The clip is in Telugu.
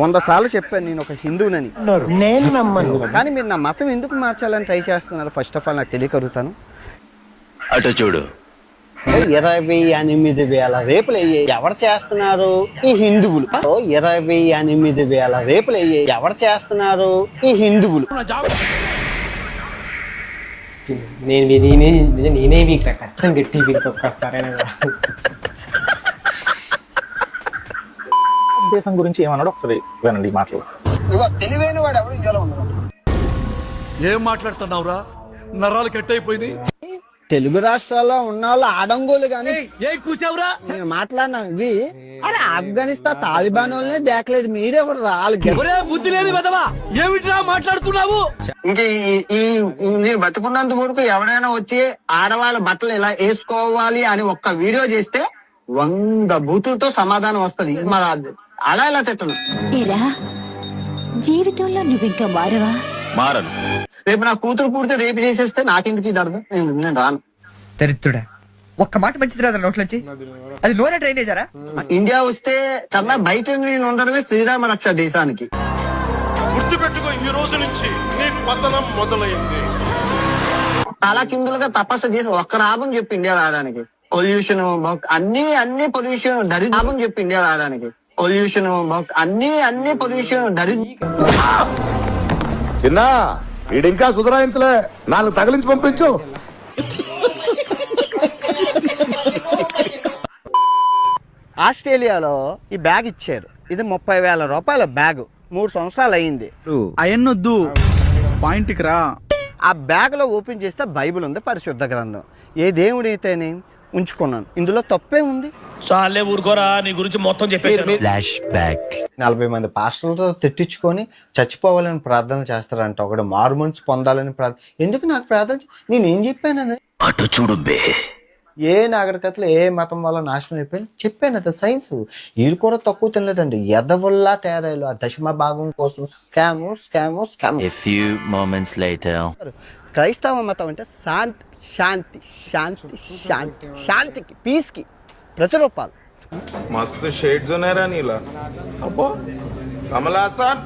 100 సార్లు చెప్పాను నేను ఒక హిందువునని. నేను నమ్మను. కానీ మీరు నా మతం ఎందుకు మార్చాలని ట్రై చేస్తున్నారు? ఫస్ట్ ఆఫ్ ఆల్ నాకు తెలియకరుగుతాను. అటు చూడు. 28,000 రేపులు అయ్యాయి. ఎవరు చేస్తున్నారు? ఈ హిందువులు. 28,000 రేపులు అయ్యాయి. ఎవరు చేస్తున్నారు? ఈ హిందువులు. నేనే వీక్ కష్టం గట్టి వీక్ ఒక్కసారైనా దేశం గురించి ఏమన్నాడు ఒకసారి వినండి ఈ మాటలు. తెలివైన వాడు ఎవరు ఇండియాలో ఉన్నాడు? ఏం మాట్లాడుతున్నావురా? నరాలు కట్ అయిపోయింది. తెలుగు రాష్ట్రాల్లో ఉన్న వాళ్ళు ఆడంగోలు గాని ఏం కూసావురా? నేను మాట్లాడినా ఇవి. అరే ఆఫ్ఘనిస్తాన్ తాలిబాన్ వాళ్ళనే దేకలేదు, మీరెవరు రాళ్ళు? బుద్ధి లేని విధవా, ఏమిట్రా మాట్లాడుతున్నావు? ఇంకా నేను బతుకున్నంత వరకు ఎవడైనా వచ్చి ఆడవాళ్ళ బట్టలు ఇలా వేసుకోవాలి అని ఒక్క వీడియో చేస్తే 100 బూతులతో సమాధానం వస్తుంది. మరి అలా ఎలా తిట్టను? జీవితంలో నువ్వు ఇంకా మారవా? మారను. రేపు నా కూతురు పూర్తి రేపు చేసేస్తే నాకెందుకు ఇది అర్థం? నేను రాను. దరిద్రుడా, ఒక్క మాట మంచిది రాదు నోట్లోంచి. అది నూనె డ్రైనేజరా? ఇండియా వస్తే కన్నా బయట నేను ఉండడమే శ్రీరామ రక్ష దేశానికి. గుర్తుపెట్టుకో, ఈ రోజు నుంచి నీ పతనం మొదలైంది. చాలా కిందులుగా తపస్సు చేసి ఒక్క లాభం చెప్పి ఇండియా రావడానికి. పొల్యూషన్ అన్ని పొల్యూషన్ దరిద్రం చెప్పి ఇండియా రావడానికి. పొల్యూషన్ అన్ని పొల్యూషన్ చిన్న ఈడింకా సుధరాయించలే, 4 తగిలించి పంపించు. ఆస్ట్రేలియాలో ఈ బ్యాగ్ ఇచ్చారు. ఇది 30,000 రూపాయల బ్యాగ్. 3 సంవత్సరాలు అయింది. అయన్నొద్దు, పాయింట్కి రా. ఆ బ్యాగ్ లో ఓపెన్ చేస్తే బైబిల్ ఉంది, పరిశుద్ధ గ్రంథం. ఏ దేవుడైతేనే ఉంచుకున్నాను, ఇందులో తప్పే ఉంది. చాలే ఊరుకోరా, నీ గురించి మొత్తం చెప్పేసి. 40 మంది పాస్టర్లతో తిట్టించుకొని చచ్చిపోవాలని ప్రార్థన చేస్తారంట. ఒకడు మార్మన్స్ పొందాలని ప్రార్థన. ఎందుకు నాకు ప్రార్థన? నేనేం చెప్పాను? అటు చూడు బే. ఏ నాగరికతలో ఏ మతం వల్ల నాశనం అయిపోయి చెప్పాను. అది సైన్స్. వీళ్ళు కూడా తక్కువ తినలేదండి. ఎదవల్లా తయారయ్యారు ఆ దశమ భాగం కోసం. Scam scam scam. క్రైస్తవ మతం అంటే శాంతి శాంతి శాంతి శాంతి శాంతికి, పీస్కి ప్రతిరూపాలు. మస్తు షేడ్స్ ఉన్నాయరా నీలా. అబ్బో కమలాసన్.